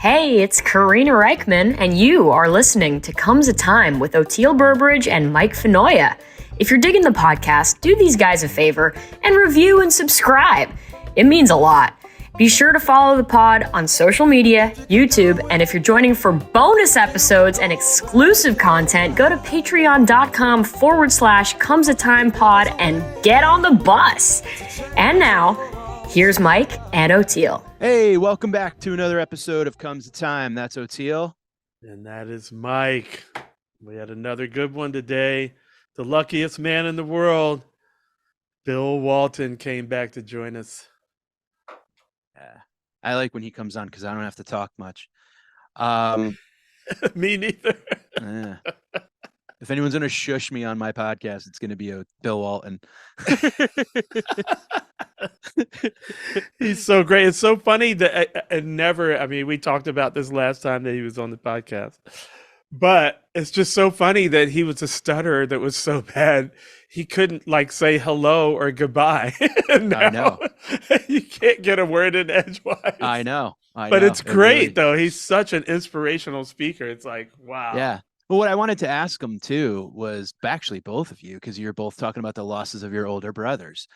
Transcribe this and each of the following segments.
Hey, it's Karina Reichman, and you are listening to Comes a Time with Oteil Burbridge and Mike Fenoya. If you're digging the podcast, do these guys a favor and review and subscribe. It means a lot. Be sure to follow the pod on social media, YouTube, and if you're joining for bonus episodes and exclusive content, go to patreon.com/comesatimepod and get on the bus. And now, here's Mike and Oteil. Hey, welcome back to another episode of Comes a Time. That's Oteil. And that is Mike. We had another good one today. The luckiest man in the world, Bill Walton, came back to join us. Yeah, I like when he comes on because I don't have to talk much. Me neither. Yeah. If anyone's going to shush me on my podcast, it's going to be Bill Walton. He's so great. It's so funny that we talked about this last time that he was on the podcast, but it's just so funny that he was a stutterer that was so bad he couldn't say hello or goodbye. Now, I know. You can't get a word in edgewise. I know. But it's great, though. He's such an inspirational speaker. It's like, wow. Yeah. Well, what I wanted to ask him, too, was actually both of you, because you're both talking about the losses of your older brothers.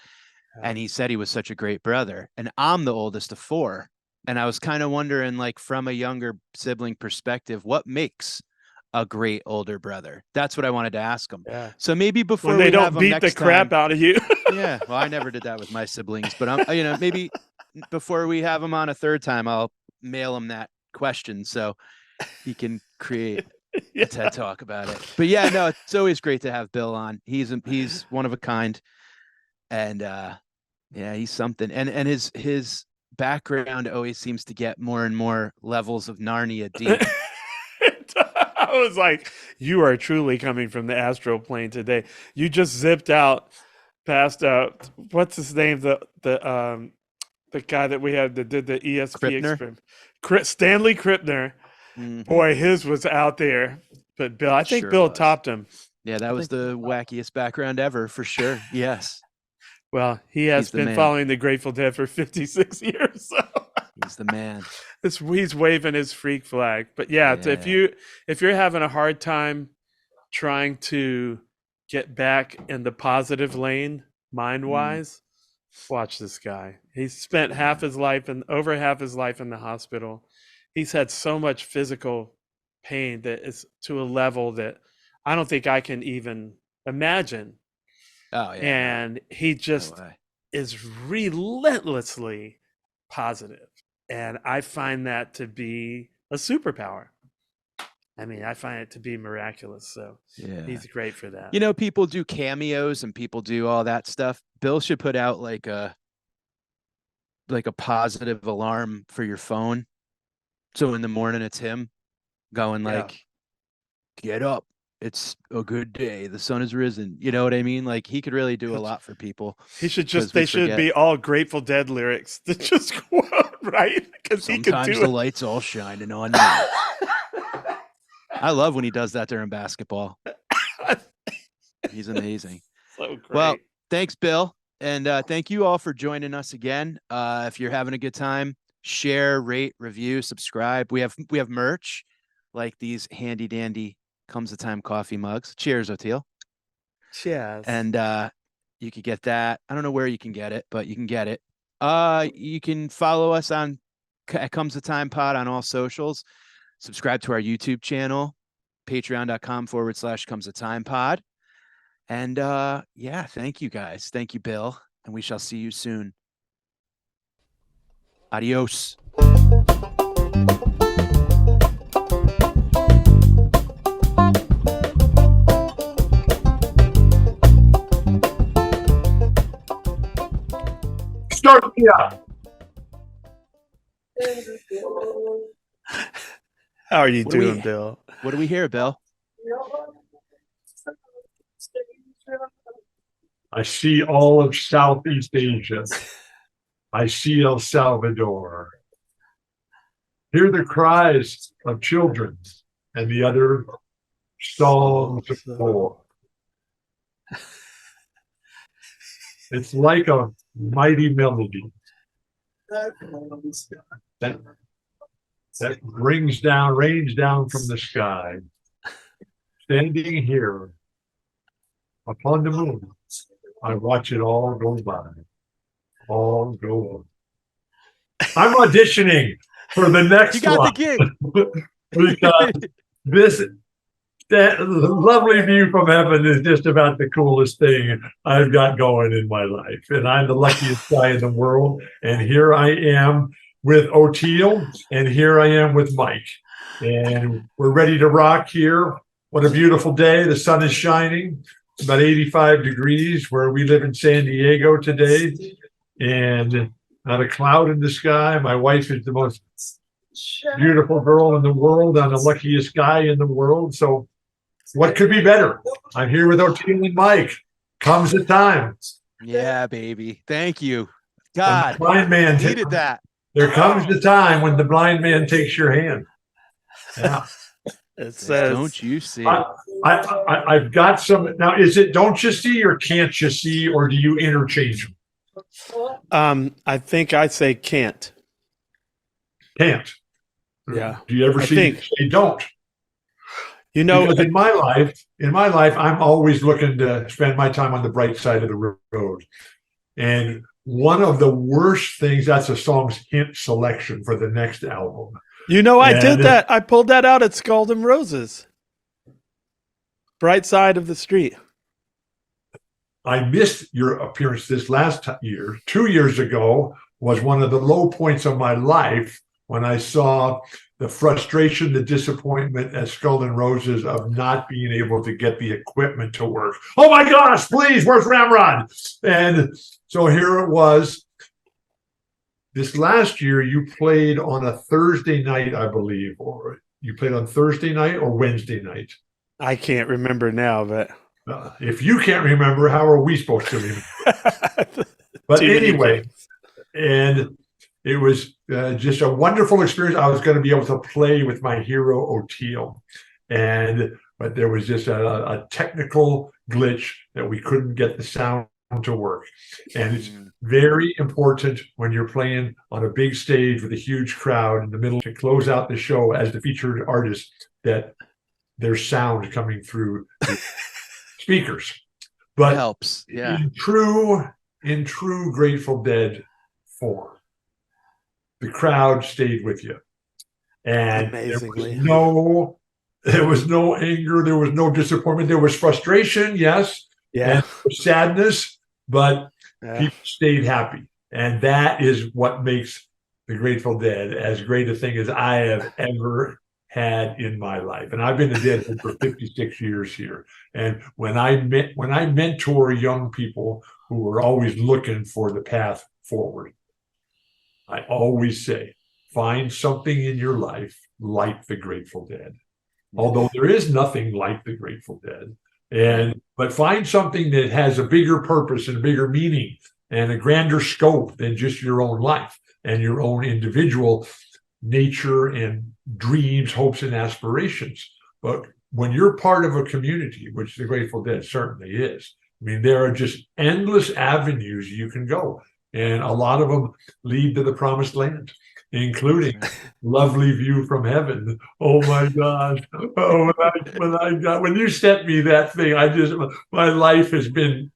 And he said he was such a great brother. And I'm the oldest of four. And I was kind of wondering, from a younger sibling perspective, what makes a great older brother? That's what I wanted to ask him. Yeah. So maybe before they don't have him beat next the crap time, out of you. Yeah. Well, I never did that with my siblings, but maybe before we have him on a third time, I'll mail him that question so he can create a TED Talk about it. But yeah, no, it's always great to have Bill on. He's one of a kind. And yeah, he's something. And his background always seems to get more and more levels of Narnia deep. I was like, you are truly coming from the astral plane today. You just zipped out past what's his name? The guy that we had that did the ESP experiment. Stanley Krippner. Mm-hmm. Boy, his was out there. But Bill, I think Bill topped him. Yeah, that was the wackiest background ever for sure. Yes. Well, he has been following the Grateful Dead for 56 years. So. He's the man. He's waving his freak flag. But yeah, if you're having a hard time trying to get back in the positive lane, mind-wise, watch this guy. He's spent over half his life in the hospital. He's had so much physical pain that is to a level that I don't think I can even imagine. Oh, yeah. And he just is relentlessly positive. And I find that to be a superpower. I mean, I find it to be miraculous. So he's great for that. People do cameos and people do all that stuff. Bill should put out like a positive alarm for your phone. So in the morning, it's him going get up. It's a good day. The sun has risen. You know what I mean? He could really do a lot for people. They should be all Grateful Dead lyrics that just quote, right? Because he could do the lights all shining on me. I love when he does that during basketball. He's amazing. So great. Well, thanks, Bill. And thank you all for joining us again. If you're having a good time, share, rate, review, subscribe. We have merch like these handy dandy Comes a Time coffee mugs. Cheers, Oteil. Cheers. And you could get that. I don't know where you can get it, but you can get it. You can follow us at Comes a Time Pod on all socials. Subscribe to our YouTube channel, patreon.com/Comes a Time Pod. And thank you guys. Thank you, Bill. And we shall see you soon. Adios. Start me up. How are you doing, Bill? What do we hear, Bill? I see all of Southeast Asia. I see El Salvador. Hear the cries of children and the other songs of war. It's like a mighty melody. that rains down from the sky. Standing here upon the moon, I watch it all go by. All go by. I'm auditioning for the next You got one. the gig. Because that lovely view from heaven is just about the coolest thing I've got going in my life. And I'm the luckiest guy in the world. And here I am with Oteil, and here I am with Mike. And we're ready to rock here. What a beautiful day. The sun is shining. It's about 85 degrees where we live in San Diego today. And not a cloud in the sky. My wife is the most beautiful girl in the world. I'm the luckiest guy in the world. So what could be better? I'm here with Oteil and Mike. Comes the time. Yeah, baby. Thank you. God, Blind man needed that. There comes the time when the blind man takes your hand. Yeah. It says, "Don't you see?" I've got some. Now, is it don't you see or can't you see, or do you interchange them? I think I say can't. Can't. Yeah. Do you ever say don't? You know, because in my life, I'm always looking to spend my time on the bright side of the road. And one of the worst things, that's a song's hint selection for the next album. You know, I did that. I pulled that out at Scald and Roses. Bright Side of the Street. I missed your appearance this last year. 2 years ago was one of the low points of my life when I saw the frustration, the disappointment at Skull and Roses of not being able to get the equipment to work. Oh my gosh, please, where's Ramrod? And so here it was. This last year, you played on a Thursday night, I believe, or you played on Thursday night or Wednesday night. I can't remember now, but if you can't remember, how are we supposed to remember? But anyway, and it was just a wonderful experience. I was going to be able to play with my hero Oteil, but there was just a technical glitch that we couldn't get the sound to work. And it's very important when you're playing on a big stage with a huge crowd in the middle to close out the show as the featured artist that there's sound coming through the speakers. But it helps. Yeah. In true Grateful Dead form, the crowd stayed with you. And amazingly, there was no anger, there was no disappointment, there was frustration, yes, and sadness, but people stayed happy. And that is what makes the Grateful Dead as great a thing as I have ever had in my life. And I've been a Deadhead for 56 years here. And when I mentor young people who are always looking for the path forward, I always say, find something in your life like the Grateful Dead. Although there is nothing like the Grateful Dead. But find something that has a bigger purpose and a bigger meaning and a grander scope than just your own life and your own individual nature and dreams, hopes, and aspirations. But when you're part of a community, which the Grateful Dead certainly is, I mean, there are just endless avenues you can go. And a lot of them lead to the promised land, including lovely view from heaven. Oh my gosh. Oh, when you sent me that thing, my life has been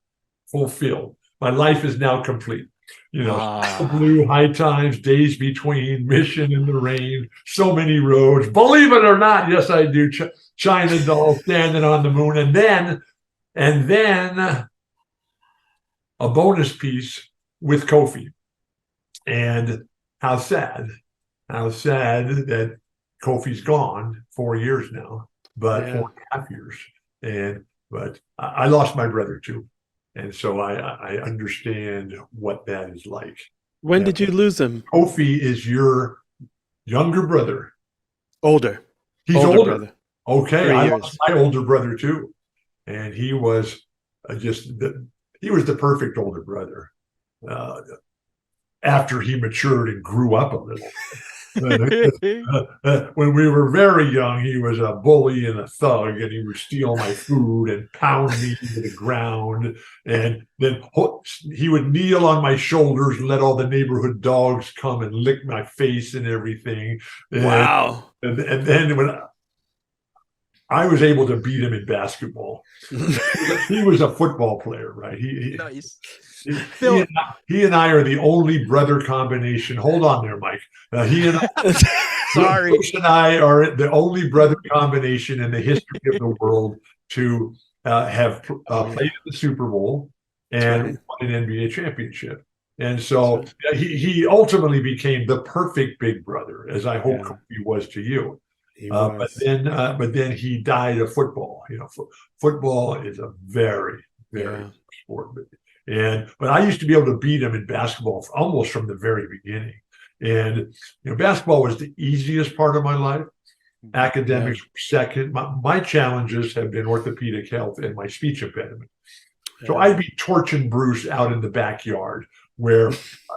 fulfilled. My life is now complete. Blue high times, days between, mission in the rain, so many roads. Believe it or not, yes, I do. China doll standing on the moon. And then a bonus piece with Kofi. And how sad that Kofi's gone 4 years now, but 4.5 years. But I lost my brother too. And so I understand what that is like. When did you lose him? Kofi is your younger brother. Older. He's older. Brother. Okay. I lost my older brother too. And he was the perfect older brother. After he matured and grew up a little. When we were very young, he was a bully and a thug, and he would steal my food and pound me to the ground. And then he would kneel on my shoulders and let all the neighborhood dogs come and lick my face and everything. Wow. And then when I was able to beat him in basketball, he was a football player, right? Nice. He and I are the only brother combination. Hold on there, Mike. He and I, Sorry. Bruce and I are the only brother combination in the history of the world to have played in the Super Bowl and won an NBA championship. And so he ultimately became the perfect big brother, as I hope he was to you. But then he died of football. You know, football is a very, very sport. But I used to be able to beat him in basketball almost from the very beginning. And basketball was the easiest part of my life. Academics were second. My challenges have been orthopedic health and my speech impediment. So I'd be torching Bruce out in the backyard where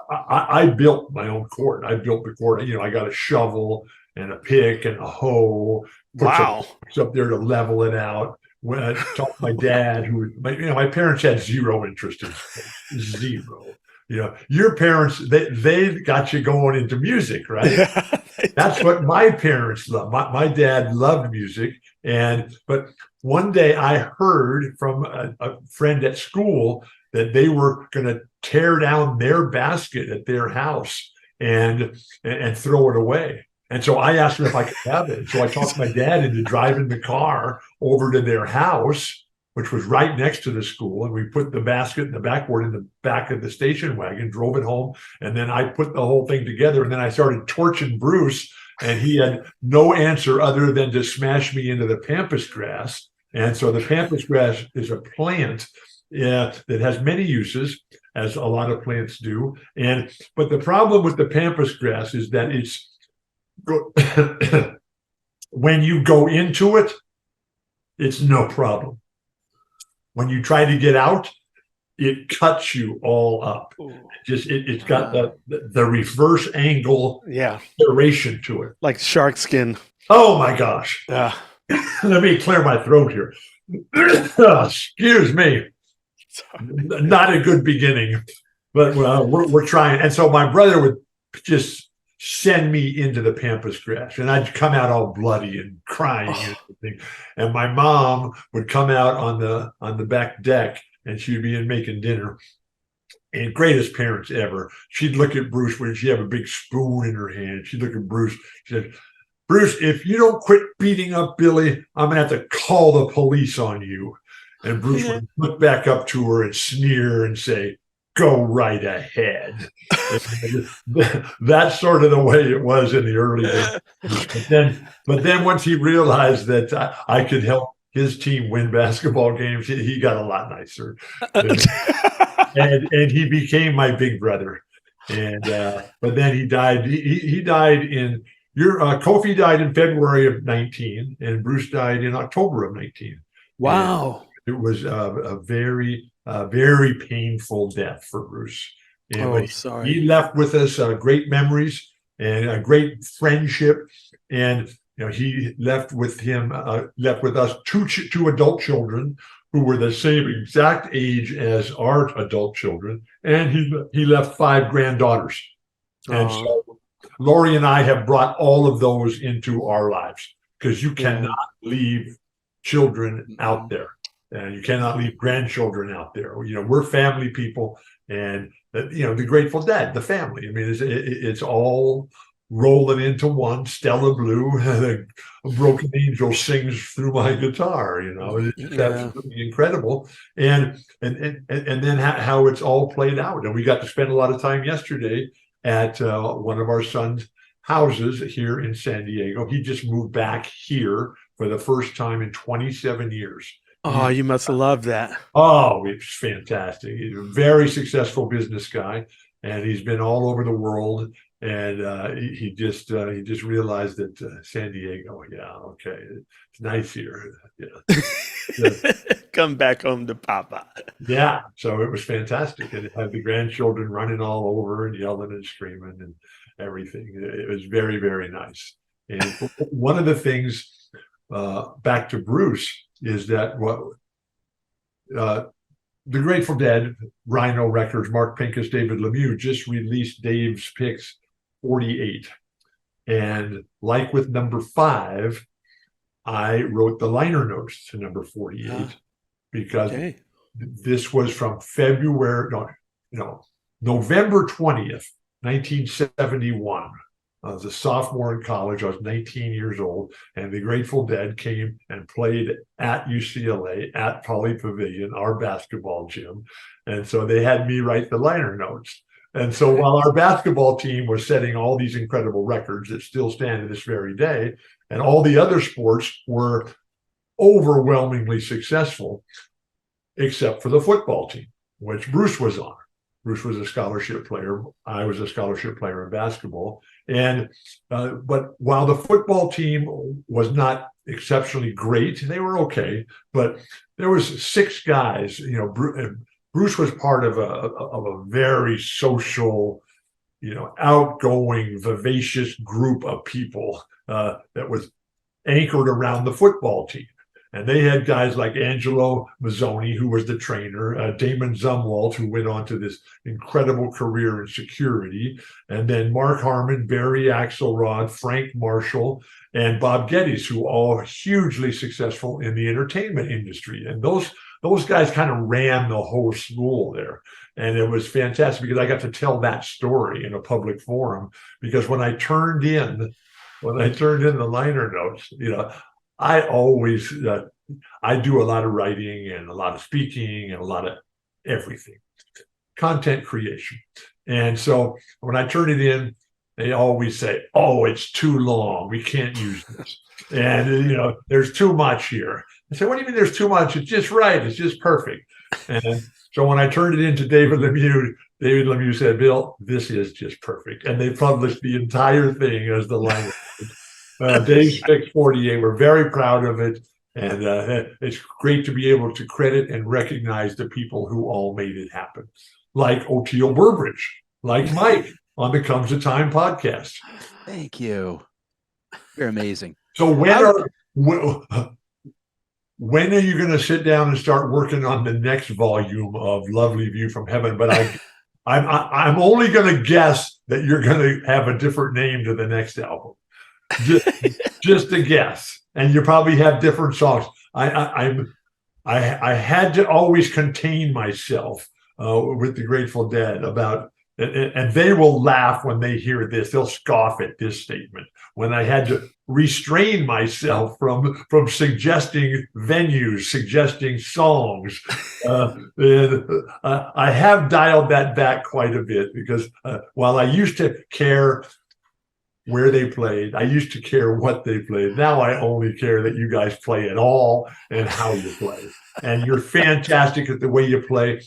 I built my own court. I built the court. I got a shovel and a pick and a hoe. Put up there to level it out. When I talked to my dad, my parents had zero interest in sports, zero. Your parents, they got you going into music, right? That's what my parents loved. My dad loved music. But one day I heard from a friend at school that they were going to tear down their basket at their house and throw it away. And so I asked him if I could have it. So I talked my dad into driving the car over to their house, which was right next to the school. And we put the basket and the backboard in the back of the station wagon, drove it home. And then I put the whole thing together. And then I started torching Bruce. And he had no answer other than to smash me into the pampas grass. And so the pampas grass is a plant that has many uses, as a lot of plants do. But the problem with the pampas grass is that it's when you go into it, it's no problem. When you try to get out, it cuts you all up. It's got the reverse angle duration to it. Like shark skin. Oh my gosh. Let me clear my throat here. Excuse me. Not a good beginning, but we're trying. And so my brother would just send me into the pampas grass, and I'd come out all bloody and crying and everything. And my mom would come out on the back deck, and she'd be making dinner. And greatest parents ever. She'd look at Bruce when she'd have a big spoon in her hand. She'd look at Bruce. She said, "Bruce, if you don't quit beating up Billy, I'm gonna have to call the police on you." And Bruce would look back up to her and sneer and say, "Go right ahead." That's sort of the way it was in the early days. But then once he realized that I could help his team win basketball games, he got a lot nicer. and he became my big brother. But then he died. He died in Kofi died in February of 19, and Bruce died in October of 19. Wow. And it was a very very painful death for Bruce. Sorry. He left with us great memories and a great friendship. And he left with us two adult children who were the same exact age as our adult children. And he left 5 granddaughters. And so Lori and I have brought all of those into our lives, because you cannot leave children out there. And you cannot leave grandchildren out there. We're family people, and the Grateful Dead, the family. I mean, it's all rolling into one. Stella Blue, the Broken Angel sings through my guitar. It's absolutely incredible. And then how it's all played out. And we got to spend a lot of time yesterday at one of our son's houses here in San Diego. He just moved back here for the first time in 27 years. Oh, you must love that. Oh, it's fantastic. He's a very successful business guy, and he's been all over the world. And he just realized that San Diego, it's nice here. Yeah. Come back home to Papa. Yeah, so it was fantastic, and it had the grandchildren running all over and yelling and screaming, everything. It was very, very nice. And one of the things, back to Bruce, is that the Grateful Dead, Rhino Records, Mark Pincus, David Lemieux just released Dave's Picks 48. And like with number 5, I wrote the liner notes to number 48 because this was from November 20th, 1971. I was a sophomore in college. I was 19 years old, and the Grateful Dead came and played at UCLA at Poly Pavilion, our basketball gym. And so they had me write the liner notes. And so while our basketball team was setting all these incredible records that still stand to this very day, and all the other sports were overwhelmingly successful, except for the football team, which Bruce was on. Bruce was a scholarship player. I was a scholarship player in basketball. And but while the football team was not exceptionally great, they were okay. But there was 6 guys. Bruce was part of a very social, outgoing, vivacious group of people that was anchored around the football team. And they had guys like Angelo Mazzoni, who was the trainer, Damon Zumwalt, who went on to this incredible career in security, and then Mark Harmon, Barry Axelrod, Frank Marshall, and Bob Geddes, who all hugely successful in the entertainment industry. And those guys kind of ran the whole school there. And it was fantastic because I got to tell that story in a public forum, because when I turned in the liner notes, I always, I do a lot of writing and a lot of speaking and a lot of everything, content creation. And so when I turn it in, they always say, "Oh, it's too long. We can't use this." And, there's too much here. I said, "What do you mean there's too much? It's just right. It's just perfect." And so when I turned it into David Lemieux said, "Bill, this is just perfect." And they published the entire thing as the liner. Dave's Picks 48. We're very proud of it. And it's great to be able to credit and recognize the people who all made it happen. Like Oteil Burbridge, like Mike on the Comes a Time podcast. Thank you. You're amazing. So when are you going to sit down and start working on the next volume of Lovely View from Heaven? But I'm only going to guess that you're going to have a different name to the next album. Just a guess, and you probably have different songs. I had to always contain myself with the Grateful Dead about, and they will laugh when they hear this. They'll scoff at this statement. When I had to restrain myself from suggesting venues, suggesting songs, I have dialed that back quite a bit, because while I used to care where they played, I used to care what they played. Now I only care that you guys play at all and how you play. And you're fantastic at the way you play.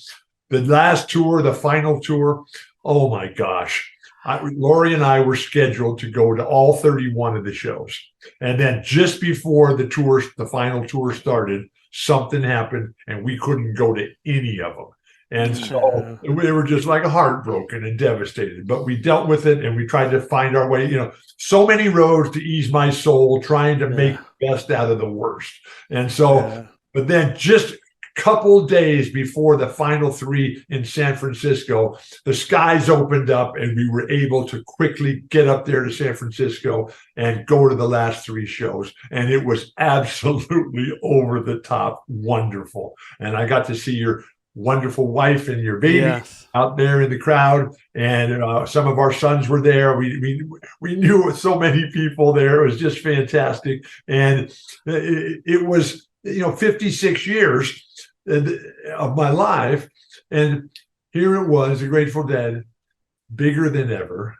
The last tour, the final tour, oh my gosh. Lori and I were scheduled to go to all 31 of the shows. And then just before the final tour started, something happened and we couldn't go to any of them. And so we were just like heartbroken and devastated, but we dealt with it and we tried to find our way, so many roads to ease my soul, trying to make the best out of the worst. And so, but then just a couple days before the final 3 in San Francisco, the skies opened up and we were able to quickly get up there to San Francisco and go to the last 3 shows. And it was absolutely over the top wonderful. And I got to see your wonderful wife and your baby out there in the crowd, and some of our sons were there. We knew so many people there. It was just fantastic, and it was 56 years of my life, and here it was, the Grateful Dead, bigger than ever,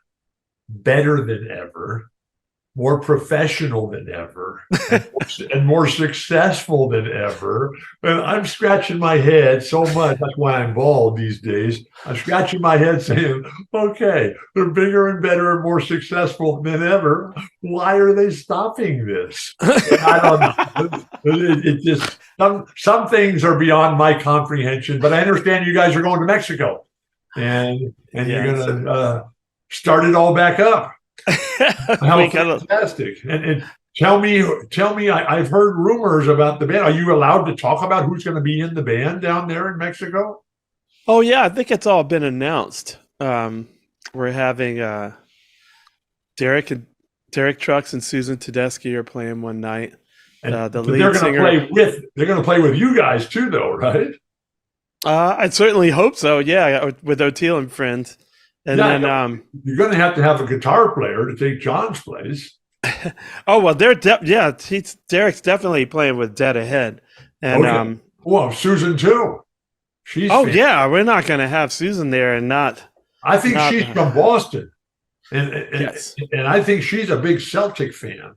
better than ever, more professional than ever, and more successful than ever. And I'm scratching my head so much. That's why I'm bald these days. I'm scratching my head saying, okay, they're bigger and better and more successful than ever. Why are they stopping this? I don't know. It just, some things are beyond my comprehension, but I understand you guys are going to Mexico and you're going to started all back up. How We gotta- fantastic! And tell me, I've heard rumors about the band. Are you allowed to talk about who's going to be in the band down there in Mexico? Oh yeah, I think it's all been announced. We're having Derek Trucks and Susan Tedeschi are playing one night. And The but lead they're going singer. to play with you guys too, though, right? I certainly hope so. Yeah, with Oteil and friends. And Yeah, then you're going to have a guitar player to take John's place. oh well, Derek's definitely playing with Dead Ahead. And Okay. Well, Susan too. She's oh fantastic. yeah, we're not going to have Susan there and not. I think she's from Boston, and Yes. and I think she's a big Celtic fan.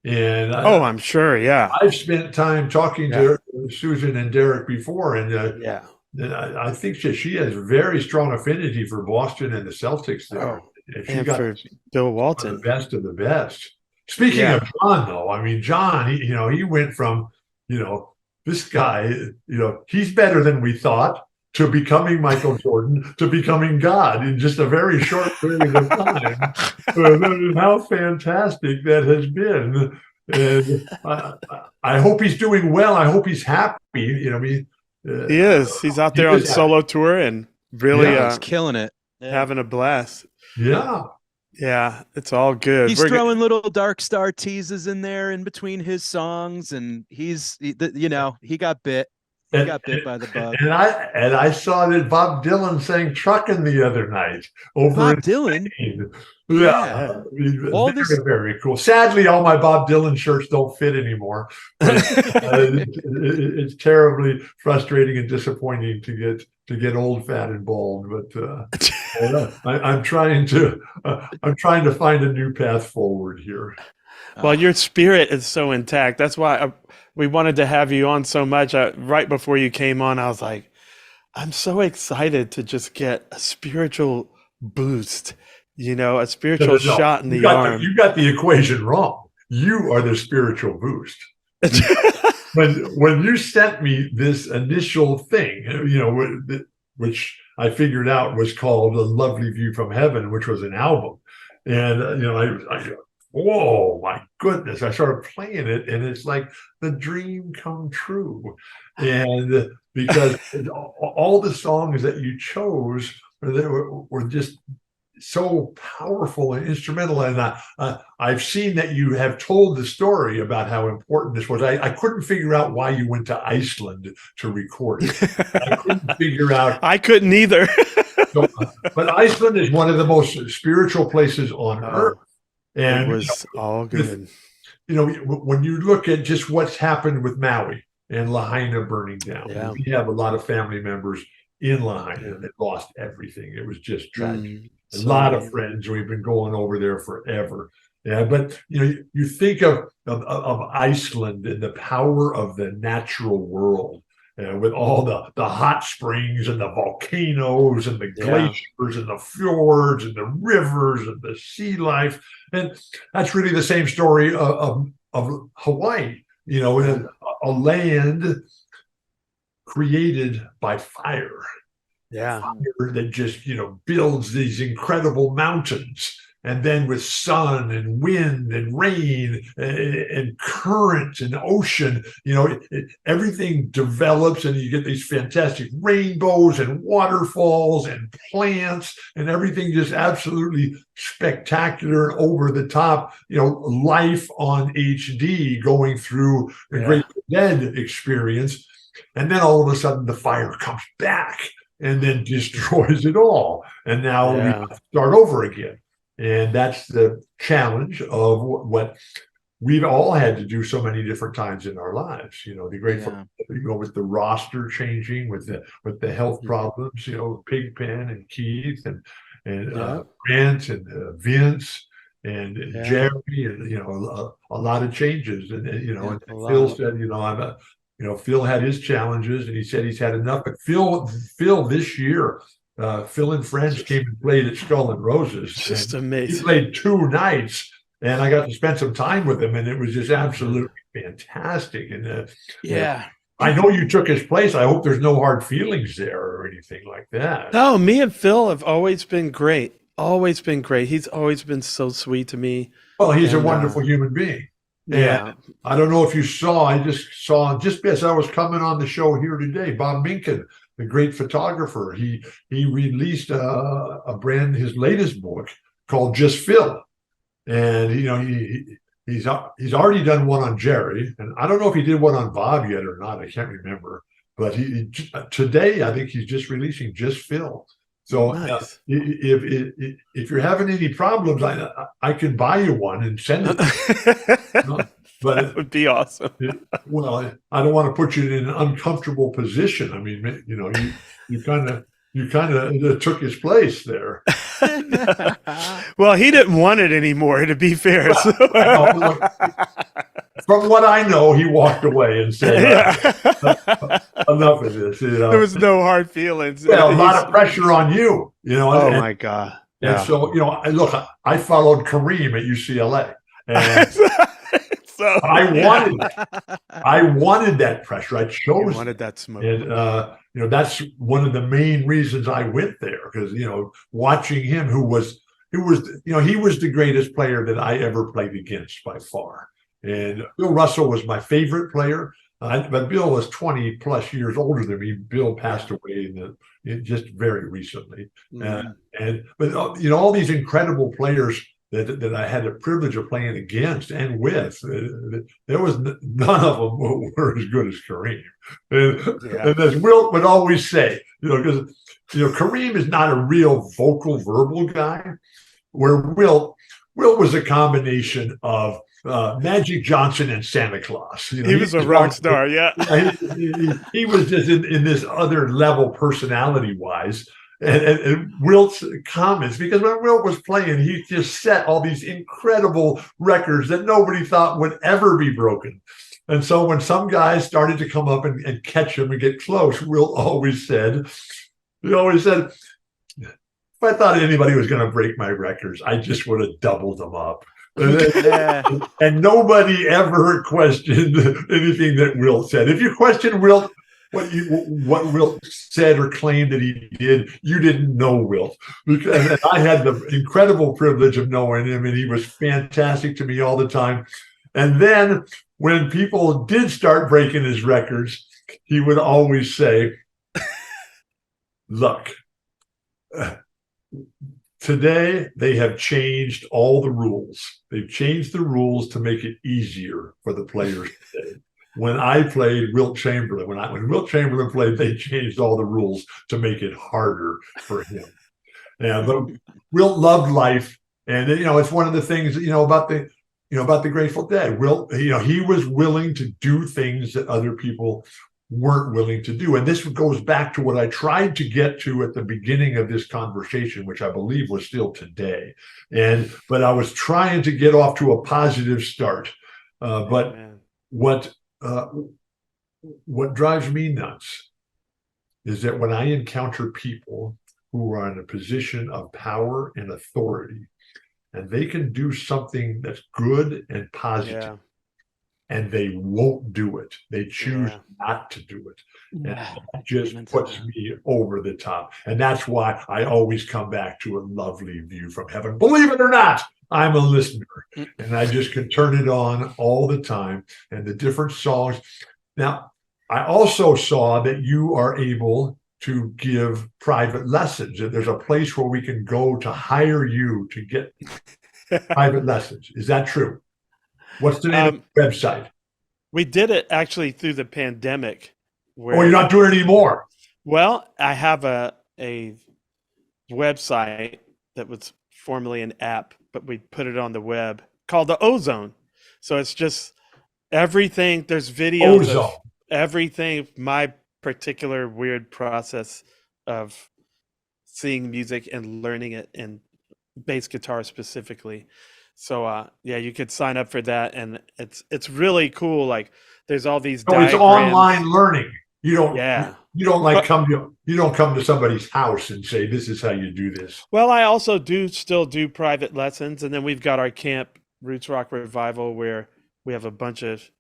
And I'm sure. Yeah. I've spent time talking to Susan and Derek before, and Yeah. I think she has very strong affinity for Boston and the Celtics there. She And got for Bill one Walton. of the best of the best. Speaking of John, though, I mean, John, he went from, this guy, he's better than we thought, to becoming Michael Jordan, to becoming God in just a very short period of time. How fantastic that has been. And I hope he's doing well. I hope he's happy. He is. He's out there on solo tour and really he's killing it. having a blast. Yeah. Yeah, it's all good. He's throwing little Dark Star teases in there in between his songs, and he got bit. He got bit by the bug. And I saw that Bob Dylan sang "Truckin'" the other night over Bob in Dylan. Spain. Yeah. All Very, this- very cool. Sadly, all my Bob Dylan shirts don't fit anymore. But, it's terribly frustrating and disappointing to get old, fat, and bald. But I'm trying to find a new path forward here. Well, your spirit is so intact. That's why we wanted to have you on so much. Right before you came on, I was like, I'm so excited to just get a spiritual boost, a spiritual shot in the arm. You got the equation wrong. You are the spiritual boost. When you sent me this initial thing, which I figured out was called "A Lovely View from Heaven," which was an album, and I whoa, my goodness! I started playing it, and it's like the dream come true. And because all the songs that you chose were just so powerful and instrumental. And I've seen that you have told the story about how important this was. I couldn't figure out why you went to Iceland to record it. I couldn't figure out. I couldn't either. But Iceland is one of the most spiritual places on earth. And it was all good. When you look at just what's happened with Maui and Lahaina burning down, we have a lot of family members in Lahaina that lost everything. It was just tragic. A lot of friends. We've been going over there forever. Yeah, but you think of Iceland and the power of the natural world, with all the hot springs and the volcanoes and the glaciers and the fjords and the rivers and the sea life. And that's really the same story of Hawaii, a land created by fire. Yeah. Fire that just, builds these incredible mountains. And then with sun and wind and rain and current and ocean, everything develops and you get these fantastic rainbows and waterfalls and plants and everything just absolutely spectacular and over the top, life on HD going through the Great Dead experience. And then all of a sudden the fire comes back and then destroys it all. And now we have to start over again. And that's the challenge of what we've all had to do so many different times in our lives. The Grateful, with the roster changing, with the health problems, Pigpen and Keith and Grant and Vince and Jerry, and a lot of changes. And and Phil said, Phil had his challenges, and he said he's had enough. But Phil this year. Phil and friends came and played at Skull and Roses. Just amazing. He played 2 nights, and I got to spend some time with him, and it was just absolutely fantastic. And I know you took his place. I hope there's no hard feelings there or anything like that. No, me and Phil have always been great. always been great. He's always been so sweet to me. Well, he's a And, wonderful human being. Yeah. And I don't know if you saw, I just saw just as I was coming on the show here today, Bob Minkin, the great photographer, he released his latest book called Just Phil. And he's already done one on Jerry, and I don't know if he did one on Bob yet or not. I can't remember. But today I think he's just releasing Just Phil. So Nice. if you're having any problems, I can buy you one and send it. But That would be awesome. Well, I don't want to put you in an uncomfortable position. I mean, you kind of took his place there. Well, he didn't want it anymore, to be fair. So. From what I know, he walked away and said, "Enough of this." There was no hard feelings. Well, a lot of pressure on you. Oh my God! And so look, I followed Kareem at UCLA, and so I wanted that pressure. I chose. You wanted that smoke. And that's one of the main reasons I went there, because watching him, he was the greatest player that I ever played against by far. And Bill Russell was my favorite player, but Bill was 20 plus years older than me. Bill passed away just very recently. Mm-hmm. But all these incredible players that I had the privilege of playing against and with, there was none of them were as good as Kareem. And as Wilt would always say, because Kareem is not a real vocal, verbal guy, where Wilt was a combination of Magic Johnson and Santa Claus. He was a rock star, yeah. He was just in this other level personality-wise. And Wilt's comments, because when Wilt was playing, he just set all these incredible records that nobody thought would ever be broken. And so when some guys started to come up and catch him and get close, Wilt always said, if I thought anybody was going to break my records, I just would have doubled them up. And nobody ever questioned anything that Wilt said. If you question Wilt, what Wilt said or claimed that he did, you didn't know Wilt. And I had the incredible privilege of knowing him, and he was fantastic to me all the time. And then when people did start breaking his records, he would always say, "Look, today they have changed all the rules. They've changed the rules to make it easier for the players today. When I played Wilt Chamberlain, when Wilt Chamberlain played, they changed all the rules to make it harder for him." But Wilt loved life, and it's one of the things about the Grateful Dead. Wilt, he was willing to do things that other people weren't willing to do, and this goes back to what I tried to get to at the beginning of this conversation, which I believe was still today. But I was trying to get off to a positive start. But what drives me nuts is that when I encounter people who are in a position of power and authority, and they can do something that's good and positive, and they won't do it, they choose not to do it, and it just puts me over the top. And that's why I always come back to a lovely view from heaven. Believe it or not, I'm a listener, and I just can turn it on all the time, and the different songs. Now, I also saw that you are able to give private lessons, and there's a place where we can go to hire you to get private lessons. Is that true? What's the name of the website? We did it actually through the pandemic. You're not doing it anymore? Well, I have a website that was formerly an app, but we put it on the web called the Ozone. So it's just everything. There's videos of everything, my particular weird process of seeing music and learning it, and bass guitar specifically. So you could sign up for that, and it's really cool. Like there's all these diagrams. It's online learning. You don't come to somebody's house and say, "This is how you do this." Well, I also still do private lessons, and then we've got our camp Roots Rock Revival, where we have a bunch of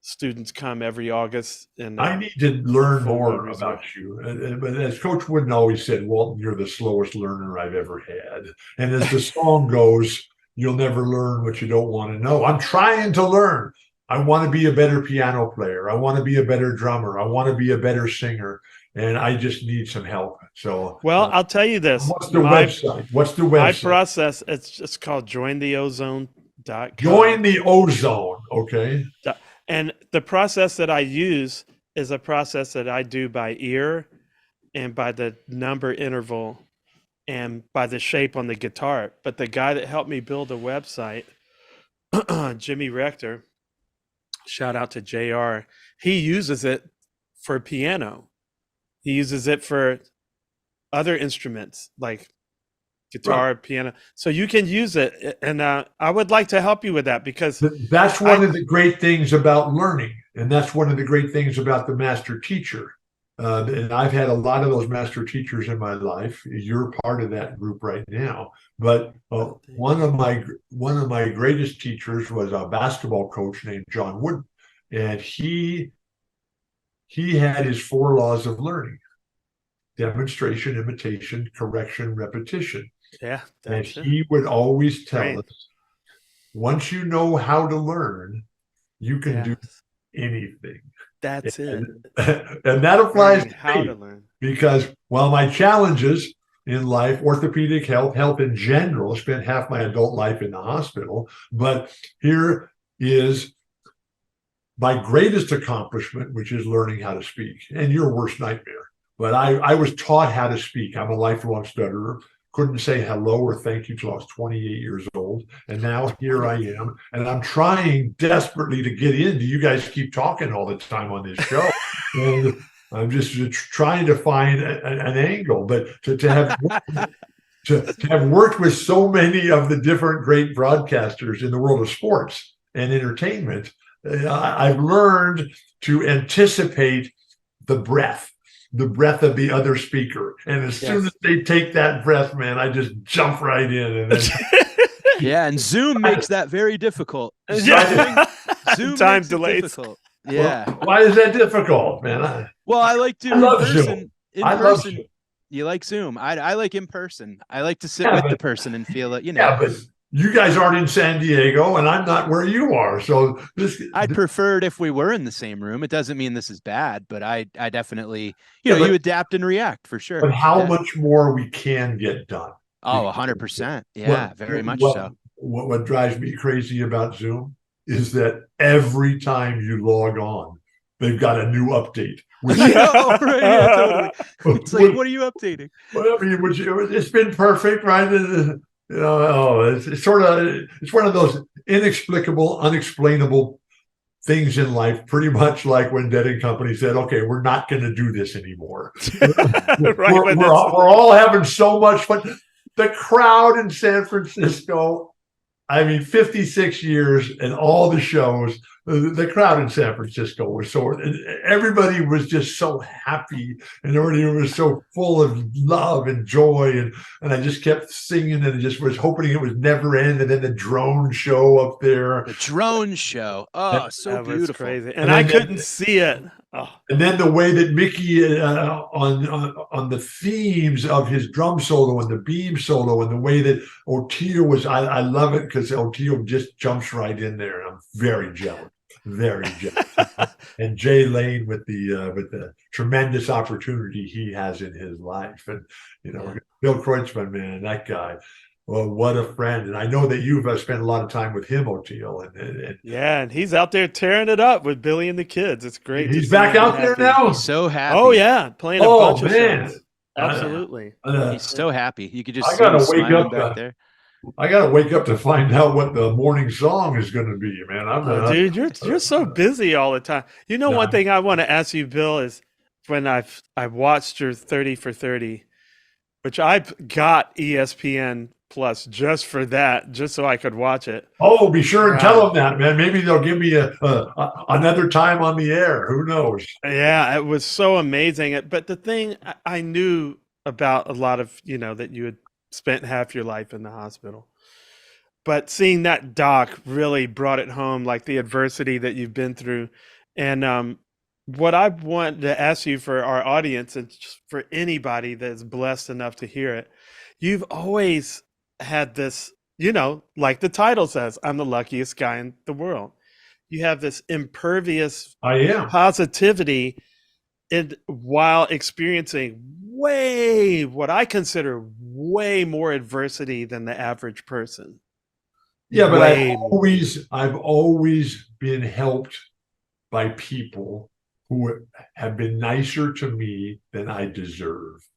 students come every August. And I need to learn full more reserve. about you. But as Coach Wooden always said, Walton, you're the slowest learner I've ever had. And as the song goes, you'll never learn what you don't want to know. I'm trying to learn. I want to be a better piano player. I want to be a better drummer. I want to be a better singer. And I just need some help. So, well, I'll tell you this. what's the website? What's the My website? process, it's just called jointheozone.com. Join the Ozone. Okay. And the process that I use is a process that I do by ear and by the number interval and by the shape on the guitar. But the guy that helped me build the website, Jimmy Rector, shout out to JR, he uses it for piano. He uses it for other instruments like guitar, piano. So you can use it. And I would like to help you with that, because that's one of the great things about learning. And that's one of the great things about the master teacher. And I've had a lot of those master teachers in my life. You're part of that group right now. But one of my greatest teachers was a basketball coach named John Wooden. And he had his 4 laws of learning: demonstration, imitation, correction, repetition. Yeah. And he would always tell Right. us, once you know how to learn, you can do anything. That's it. And that applies Learning how to learn. because while my challenges in life, orthopedic health in general, spent half my adult life in the hospital, but here is my greatest accomplishment, which is learning how to speak, and your worst nightmare. But I was taught how to speak. I'm a lifelong stutterer. Couldn't say hello or thank you till I was 28 years old. And now here I am. And I'm trying desperately to get into. You guys keep talking all the time on this show. And I'm just trying to find an angle. But to have worked with so many of the different great broadcasters in the world of sports and entertainment, I've learned to anticipate the breath of the other speaker. And as soon as they take that breath, man, I just jump right in. And then yeah, and Zoom makes that very difficult. Zoom time delays. Difficult. Yeah. Well, why is that difficult, man? I like to I love in person. Zoom. Love Zoom. You like Zoom. I like in person. I like to sit with the person and feel it, Yeah, but you guys aren't in San Diego and I'm not where you are. So I'd prefer it if we were in the same room. It doesn't mean this is bad, but I definitely, you adapt and react for sure. But how much more we can get done. Oh, 100%. Yeah, very much so. What drives me crazy about Zoom is that every time you log on, they've got a new update. Totally. It's like, what are you updating? It's been perfect, right? It's one of those inexplicable, unexplainable things in life, pretty much like when Dead & Company said, okay, we're not going to do this anymore. We're all having so much fun. The crowd in San Francisco, 56 years and all the shows, the crowd in San Francisco was everybody was just so happy and everybody was so full of love and joy. And I just kept singing and just was hoping it would never end. And then the drone show up there. The drone show. Oh, so beautiful. Crazy. And I couldn't see it. Oh. And then the way that Mickey on the themes of his drum solo and the beam solo and the way that Oteil was, I love it because Oteil just jumps right in there. And I'm very jealous. Very jealous. And Jay Lane with the tremendous opportunity he has in his life. And, Bill Kreutzmann, man, that guy. Well, what a friend. And I know that you've spent a lot of time with him, Oteil. And he's out there tearing it up with Billy and the kids. It's great. He's back out there now? He's so happy. Oh, yeah. Playing a bunch of shows. Absolutely. He's so happy. You could just I gotta wake up back there. I got to wake up to find out what the morning song is going to be, man. Dude, you're so busy all the time. One thing I want to ask you, Bill, is when I've watched your 30 for 30, which I've got ESPN Plus just for that, just so I could watch it. Oh, be sure and tell them that, man. Maybe they'll give me another time on the air. Who knows? Yeah, it was so amazing. But the thing I knew about a lot of, that you had spent half your life in the hospital. But seeing that doc really brought it home, like the adversity that you've been through. And what I want to ask you for our audience, and just for anybody that's blessed enough to hear it, you've always had this, like the title says, I'm the luckiest guy in the world. You have this impervious I am. positivity, and while experiencing what I consider way more adversity than the average person. Yeah, but Way I've always been helped by people who have been nicer to me than I deserve.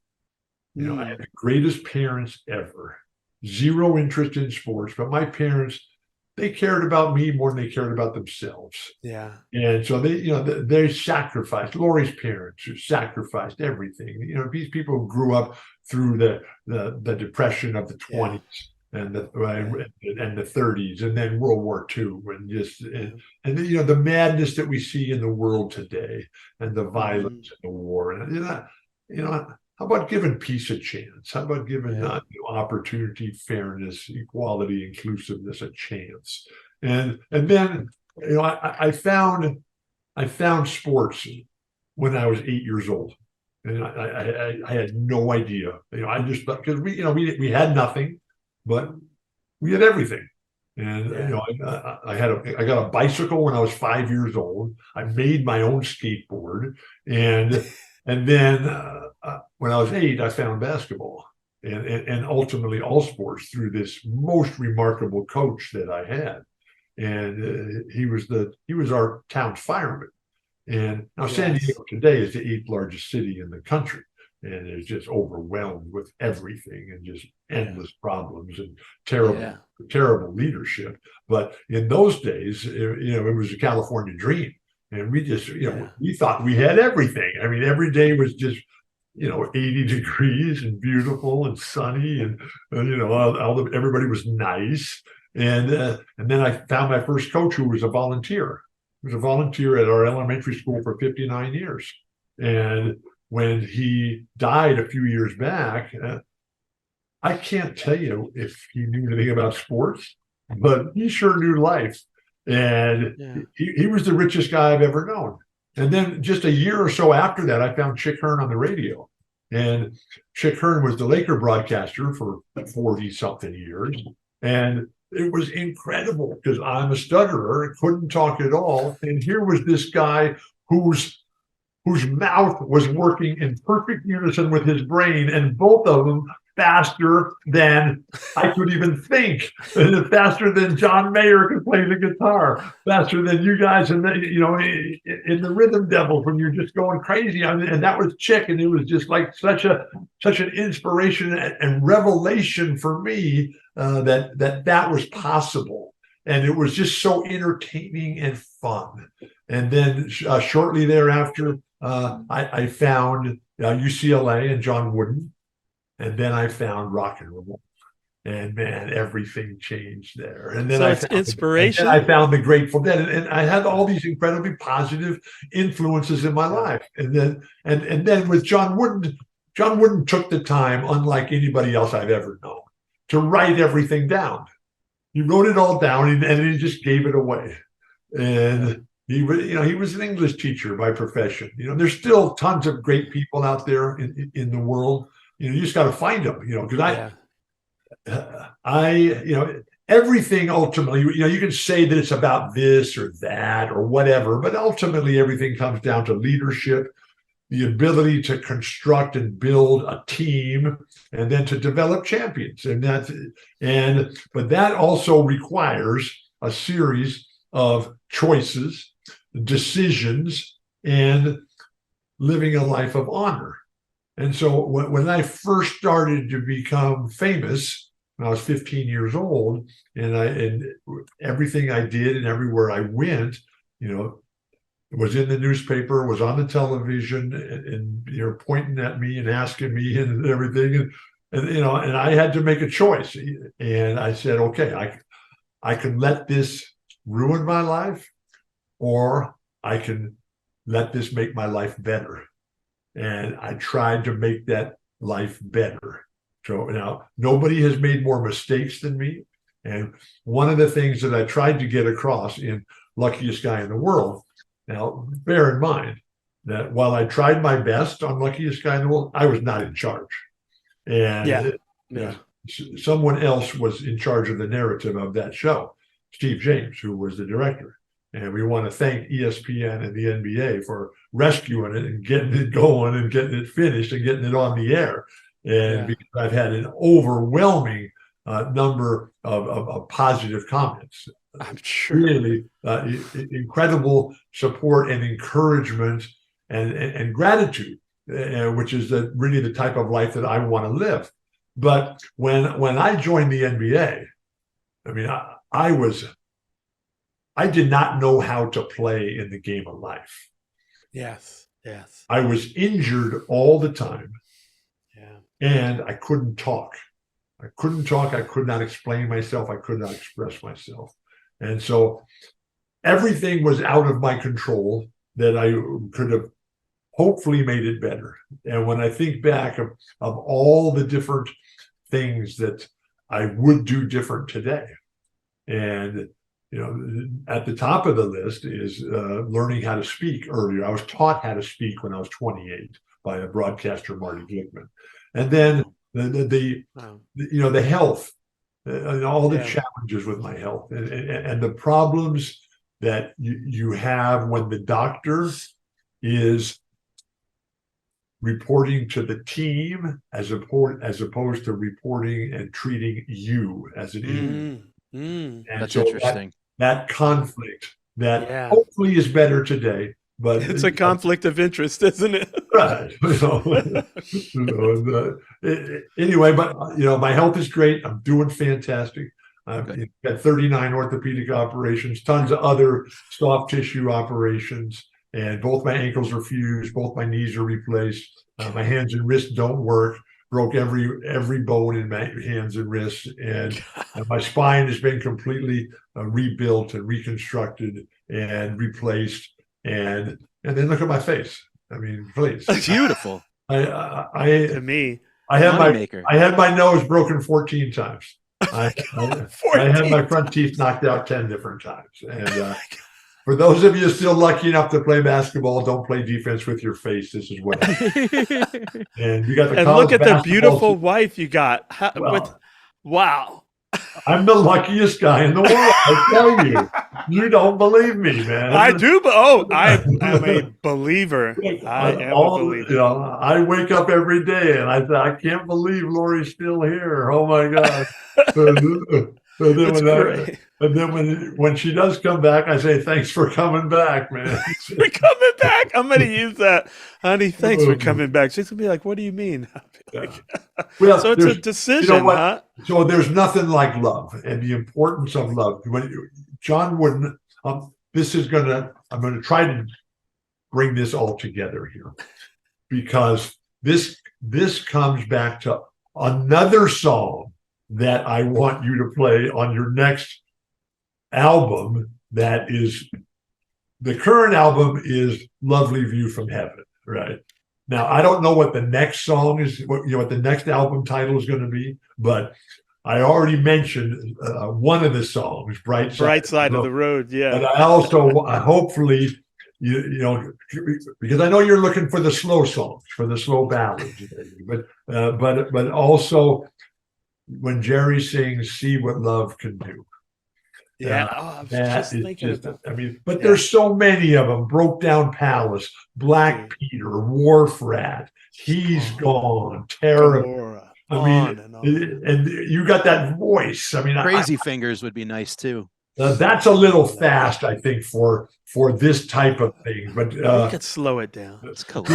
I had the greatest parents ever. Zero interest in sports, but my parents, they cared about me more than they cared about themselves. Yeah. And so they sacrificed. Lori's parents who sacrificed everything. These people who grew up through the depression of the 20s and the 30s, and then World War II, and the madness that we see in the world today, and the violence and the war. And how about giving peace a chance? How about giving opportunity, fairness, equality, inclusiveness a chance? And then I found sports when I was 8 years old, and I had no idea. I just thought, because we had nothing, but we had everything. And I got a bicycle when I was 5 years old. I made my own skateboard, and then when I was 8, I found basketball, and ultimately all sports through this most remarkable coach that I had. And he was our town's fireman. And now San Diego today is the 8th largest city in the country, and is just overwhelmed with everything and just endless problems and terrible leadership. But in those days, it was a California dream, and we just we thought we had everything. I mean, every day was just 80 degrees and beautiful and sunny, and everybody was nice. And then I found my first coach, who was a volunteer. He was a volunteer at our elementary school for 59 years. And when he died a few years back, I can't tell you if he knew anything about sports, but he sure knew life. And he was the richest guy I've ever known. And then just a year or so after that, I found Chick Hearn on the radio. And Chick Hearn was the Laker broadcaster for 40-something years. And it was incredible, because I'm a stutterer, couldn't talk at all. And here was this guy whose mouth was working in perfect unison with his brain, and both of them faster than I could even think, and faster than John Mayer could play the guitar, faster than you guys in the Rhythm Devils when you're just going crazy. And that was Chick, and it was just like such an inspiration and revelation for me that was possible. And it was just so entertaining and fun. And then shortly thereafter, I found UCLA and John Wooden. And then I found rock and roll. And man, everything changed there. And then it's inspiration. I found the Grateful Dead, and I had all these incredibly positive influences in my life. And then with John Wooden took the time, unlike anybody else I've ever known, to write everything down. He wrote it all down, and he just gave it away. And he was an English teacher by profession. There's still tons of great people out there in the world. You just got to find them. Because everything ultimately, you can say that it's about this or that or whatever, but ultimately everything comes down to leadership, the ability to construct and build a team, and then to develop champions. But that also requires a series of choices, decisions, and living a life of honor. And so when I first started to become famous, when I was 15 years old, and everything I did and everywhere I went, was in the newspaper, was on the television, and pointing at me and asking me and everything, and I had to make a choice. And I said, okay, I can let this ruin my life, or I can let this make my life better. And I tried to make that life better. So now nobody has made more mistakes than me. And one of the things that I tried to get across in Luckiest Guy in the World Now, bear in mind that while I tried my best on Luckiest Guy in the World, I was not in charge. And someone else was in charge of the narrative of that show, Steve James, who was the director. And we want to thank ESPN and the NBA for rescuing it and getting it going and getting it finished and getting it on the air. And because I've had an overwhelming number of positive comments. I'm sure. Really incredible support and encouragement and gratitude, which is really the type of life that I want to live. But when I joined the NBA, I mean, I did not know how to play in the game of life. Yes. I was injured all the time. Yeah. And I couldn't talk. I could not explain myself. I could not express myself. And so everything was out of my control that I could have hopefully made it better. And when I think back of all the different things that I would do different today, and at the top of the list is learning how to speak earlier. I was taught how to speak when I was 28 by a broadcaster, Marty Glickman. And then the health, and all the challenges with my health and the problems that you have when the doctor is reporting to the team as opposed to reporting and treating you as an individual. And that's so interesting. That conflict that hopefully is better today, but it's a conflict of interest, isn't it? Right. Anyway, but my health is great. I'm doing fantastic. I've got 39 orthopedic operations, tons of other soft tissue operations, and both my ankles are fused, both my knees are replaced. My hands and wrists don't work. Broke every bone in my hands and wrists, and my spine has been completely rebuilt and reconstructed and replaced. And then look at my face. I mean, please. That's beautiful. To me, I had my nose broken 14 times. I had my front teeth knocked out 10 different times. And for those of you still lucky enough to play basketball, don't play defense with your face. This is what. And you got the. And look at the beautiful wife you got. Wow. I'm the luckiest guy in the world. I tell you, you don't believe me, man. I do, but I am a believer. I am a believer. I wake up every day and I can't believe Lori's still here. Oh my God. And then when she does come back, I say, thanks for coming back, man. Thanks for coming back. I'm going to use that. Honey, thanks for coming back. She's going to be like, what do you mean? Well, so it's a decision, huh? So there's nothing like love and the importance of love. John Wooden, I'm going to try to bring this all together here, because this comes back to another song that I want you to play on your next album. That is, the current album is Lovely View from Heaven, right? Now, I don't know what the next song is, what the next album title is going to be, but I already mentioned one of the songs, Bright Side of the Road. Yeah. And I also, hopefully, because I know you're looking for the slow songs, for the slow ballads, but also when Jerry sings "See What Love Can Do." Yeah, I was just thinking about that. I mean, but there's so many of them. Broke Down Palace, Black Peter, Wharf Rat, He's Gone, Terrible. I mean, and you got that voice. I mean, Crazy Fingers would be nice too. That's a little fast, I think, for this type of thing. But you could slow it down. It's good.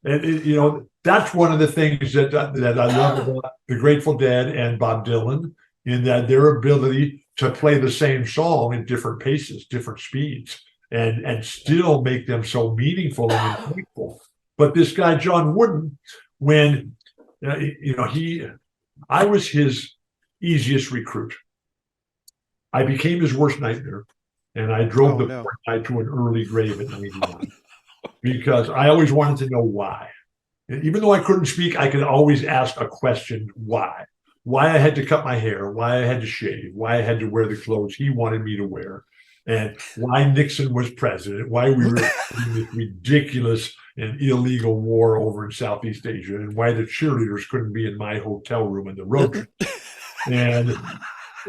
And that's one of the things that I love about the Grateful Dead and Bob Dylan, in that their ability to play the same song in different paces, different speeds, and still make them so meaningful and impactful. But this guy, John Wooden, when I was his easiest recruit. I became his worst nightmare, and I drove the poor guy to an early grave at 91 because I always wanted to know why. And even though I couldn't speak, I could always ask a question: why? Why I had to cut my hair, why I had to shave, why I had to wear the clothes he wanted me to wear. and why Nixon was president, why we were in this ridiculous and illegal war over in Southeast Asia, and why the cheerleaders couldn't be in my hotel room in the road trip. And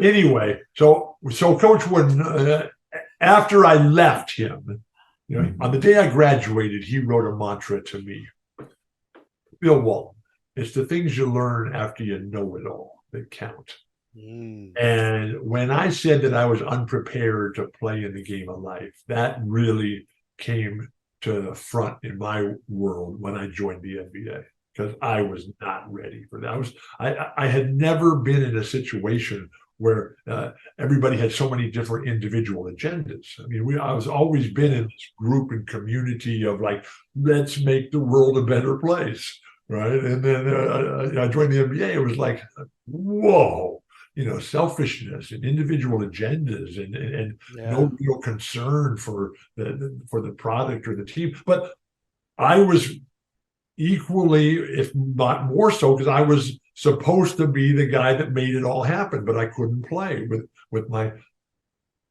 anyway, so Coach Wooden, after I left him, on the day I graduated, he wrote a mantra to me. Bill Walton, it's the things you learn after you know it all that count. And when I said that I was unprepared to play in the game of life, that really came to the front in my world when I joined the NBA, because I was not ready for that. I had never been in a situation where everybody had so many different individual agendas. I mean, I was always been in this group and community of like, let's make the world a better place, right? And then I joined the NBA. It was like, whoa. Selfishness and individual agendas and no real concern for the product or the team. But I was equally, if not more so, because I was supposed to be the guy that made it all happen, but I couldn't play with my